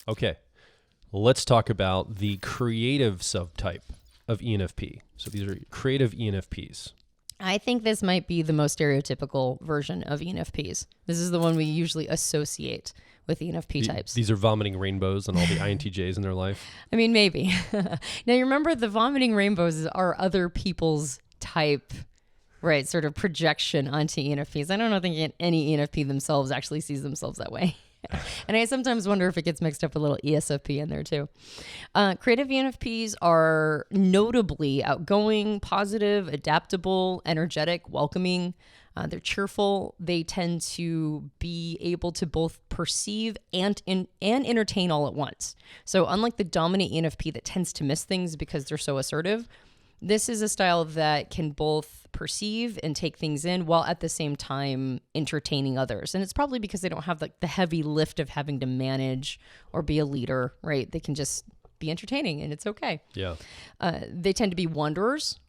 Okay. Let's talk about the creative subtype of ENFP. So these are creative ENFPs. I think this might be the most stereotypical version of ENFPs. This is the one we usually associate with ENFP types. These are vomiting rainbows and all the INTJs in their life. I mean, maybe. Now, you remember the vomiting rainbows are other people's type, right, sort of projection onto ENFPs. I don't think any ENFP themselves actually sees themselves that way. And I sometimes wonder if it gets mixed up with a little ESFP in there too. Creative ENFPs are notably outgoing, positive, adaptable, energetic, welcoming. They're cheerful. They tend to be able to both perceive and entertain all at once. So unlike the dominant ENFP that tends to miss things because they're so assertive, this is a style that can both perceive and take things in while at the same time entertaining others. And it's probably because they don't have the heavy lift of having to manage or be a leader, right? They can just be entertaining and it's okay. Yeah. They tend to be wanderers,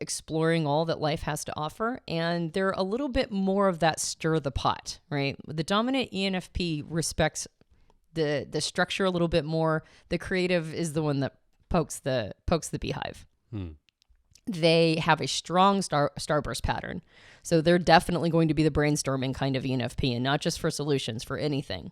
exploring all that life has to offer. And they're a little bit more of that stir the pot, right? The dominant ENFP respects the structure a little bit more. The creative is the one that pokes the beehive. They have a strong starburst pattern. So they're definitely going to be the brainstorming kind of ENFP, and not just for solutions, for anything.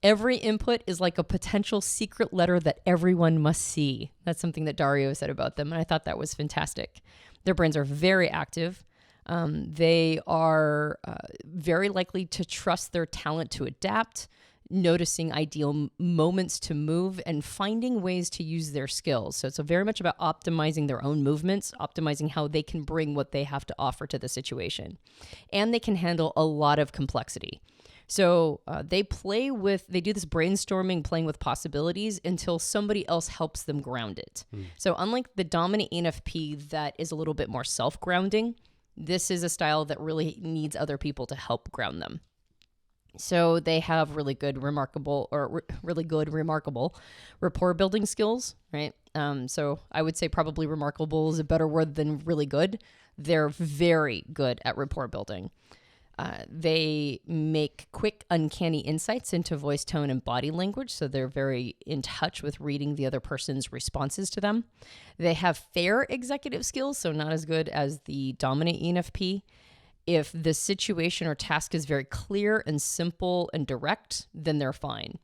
Every input is like a potential secret letter that everyone must see. That's something that Dario said about them, and I thought that was fantastic. Their brains are very active. They are very likely to trust their talent to adapt, noticing ideal moments to move, and finding ways to use their skills. So it's very much about optimizing their own movements, optimizing how they can bring what they have to offer to the situation. And they can handle a lot of complexity. So they do this brainstorming, playing with possibilities until somebody else helps them ground it. So unlike the dominant ENFP that is a little bit more self-grounding, this is a style that really needs other people to help ground them. So they have really good, remarkable rapport building skills, right? So I would say probably remarkable is a better word than really good. They're very good at rapport building. They make quick, uncanny insights into voice tone and body language. So they're very in touch with reading the other person's responses to them. They have fair executive skills, so not as good as the dominant ENFP. If the situation or task is very clear and simple and direct, then they're fine.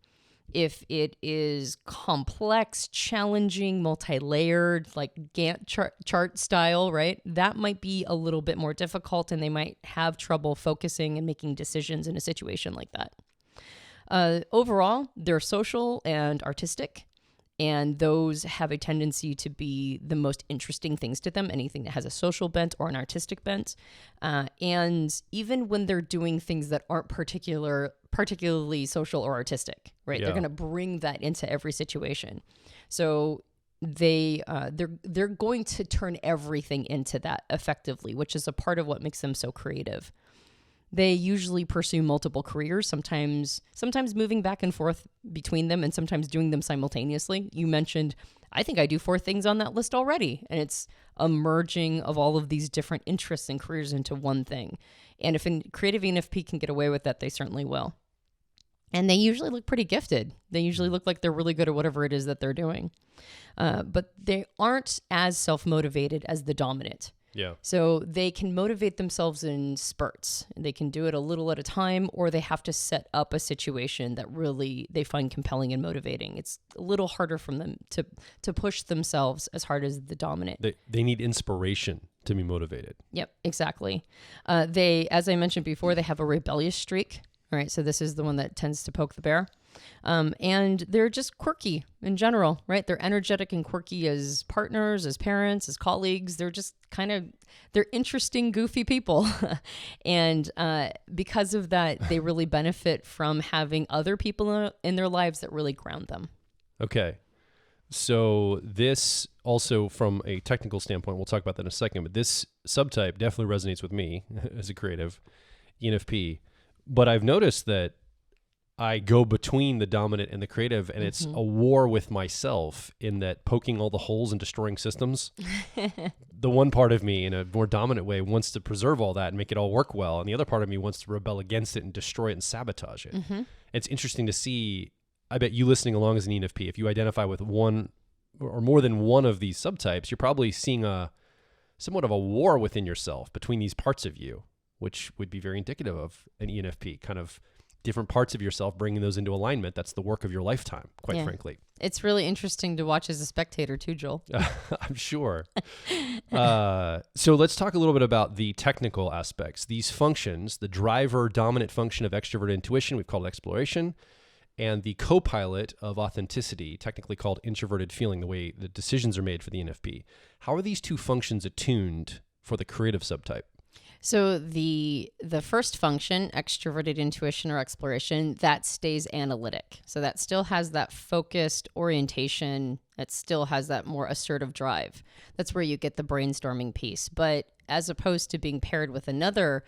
If it is complex, challenging, multi-layered, like Gantt chart style, right? That might be a little bit more difficult, and they might have trouble focusing and making decisions in a situation like that. Overall, they're social and artistic, and those have a tendency to be the most interesting things to them, anything that has a social bent or an artistic bent. And even when they're doing things that aren't particularly social or artistic, right? Yeah. They're going to bring that into every situation. So they're going to turn everything into that effectively, which is a part of what makes them so creative. They usually pursue multiple careers, sometimes moving back and forth between them and sometimes doing them simultaneously. You mentioned, I think I do 4 things on that list already. And it's a merging of all of these different interests and careers into one thing. And if a creative ENFP can get away with that, they certainly will. And they usually look pretty gifted. They usually look like they're really good at whatever it is that they're doing. But they aren't as self-motivated as the dominant. Yeah. So they can motivate themselves in spurts. They can do it a little at a time, or they have to set up a situation that really they find compelling and motivating. It's a little harder for them to push themselves as hard as the dominant. They need inspiration to be motivated. Yep, exactly. As I mentioned before, they have a rebellious streak. All right, so this is the one that tends to poke the bear. And they're just quirky in general, right? They're energetic and quirky as partners, as parents, as colleagues. They're just they're interesting, goofy people. And because of that, they really benefit from having other people in their lives that really ground them. Okay. So this also, from a technical standpoint, we'll talk about that in a second, but this subtype definitely resonates with me as a creative ENFP. But I've noticed that I go between the dominant and the creative, and it's a war with myself in that poking all the holes and destroying systems. The one part of me in a more dominant way wants to preserve all that and make it all work well. And the other part of me wants to rebel against it and destroy it and sabotage it. It's interesting to see I bet you listening along as an ENFP, if you identify with one or more than one of these subtypes, you're probably seeing somewhat of a war within yourself between these parts of you, which would be very indicative of an ENFP, kind of different parts of yourself, bringing those into alignment. That's the work of your lifetime, quite frankly. It's really interesting to watch as a spectator too, Joel. I'm sure. So let's talk a little bit about the technical aspects. These functions, the driver dominant function of extrovert intuition, we've called exploration, and the co-pilot of authenticity, technically called introverted feeling, the way the decisions are made for the ENFP. How are these two functions attuned for the creative subtype? So the first function, extroverted intuition or exploration, that stays analytic. So that still has that focused orientation. It still has that more assertive drive. That's where you get the brainstorming piece. But as opposed to being paired with another,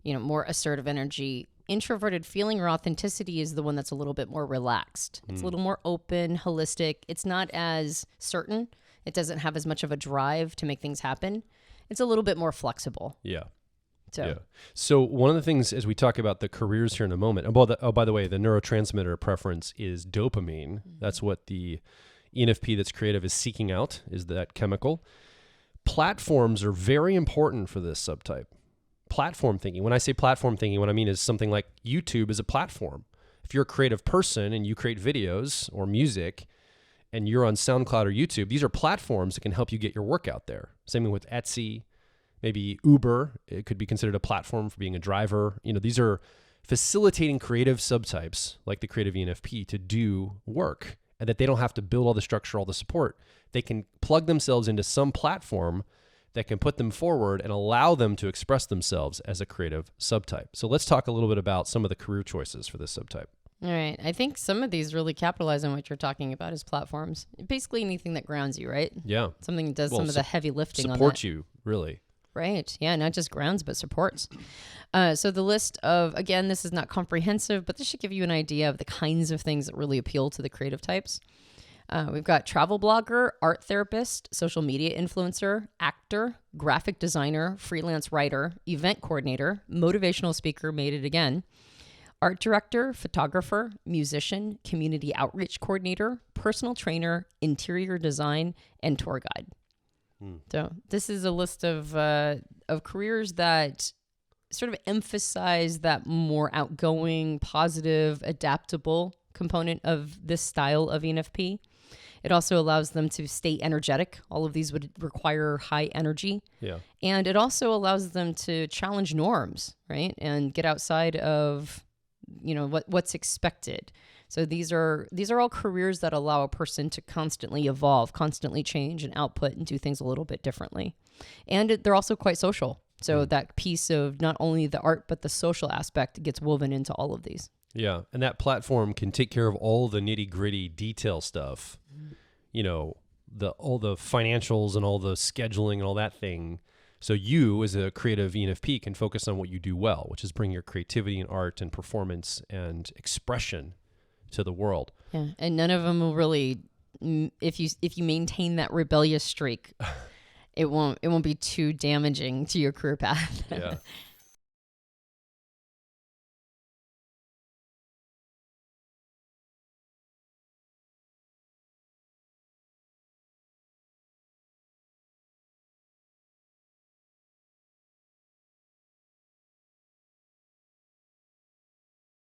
more assertive energy, introverted feeling or authenticity is the one that's a little bit more relaxed. It's a little more open, holistic. It's not as certain. It doesn't have as much of a drive to make things happen. It's a little bit more flexible. Yeah. So. So one of the things, as we talk about the careers here in a moment, by the way, the neurotransmitter preference is dopamine. Mm-hmm. That's what the ENFP that's creative is seeking out, is that chemical. Platforms are very important for this subtype. Platform thinking. When I say platform thinking, what I mean is something like YouTube is a platform. If you're a creative person and you create videos or music and you're on SoundCloud or YouTube, these are platforms that can help you get your work out there. Same thing with Etsy. Maybe Uber, it could be considered a platform for being a driver. These are facilitating creative subtypes like the creative ENFP to do work, and that they don't have to build all the structure, all the support. They can plug themselves into some platform that can put them forward and allow them to express themselves as a creative subtype. So let's talk a little bit about some of the career choices for this subtype. All right. I think some of these really capitalize on what you're talking about as platforms. Basically anything that grounds you, right? Yeah. Something that does some of the heavy lifting on that. Supports you, really. Right. Yeah, not just grounds, but supports. So the list of, again, this is not comprehensive, but this should give you an idea of the kinds of things that really appeal to the creative types. We've got travel blogger, art therapist, social media influencer, actor, graphic designer, freelance writer, event coordinator, motivational speaker, made it again, art director, photographer, musician, community outreach coordinator, personal trainer, interior design, and tour guide. So this is a list of careers that sort of emphasize that more outgoing, positive, adaptable component of this style of ENFP. It also allows them to stay energetic. All of these would require high energy. Yeah. And it also allows them to challenge norms, right? And get outside of, what's expected. So these are all careers that allow a person to constantly evolve, constantly change and output and do things a little bit differently. And they're also quite social. So that piece of not only the art, but the social aspect gets woven into all of these. Yeah. And that platform can take care of all the nitty gritty detail stuff, all the financials and all the scheduling and all that thing. So you, as a creative ENFP, can focus on what you do well, which is bring your creativity and art and performance and expression to the world. Yeah, and none of them will really, if you maintain that rebellious streak, it won't be too damaging to your career path. Yeah.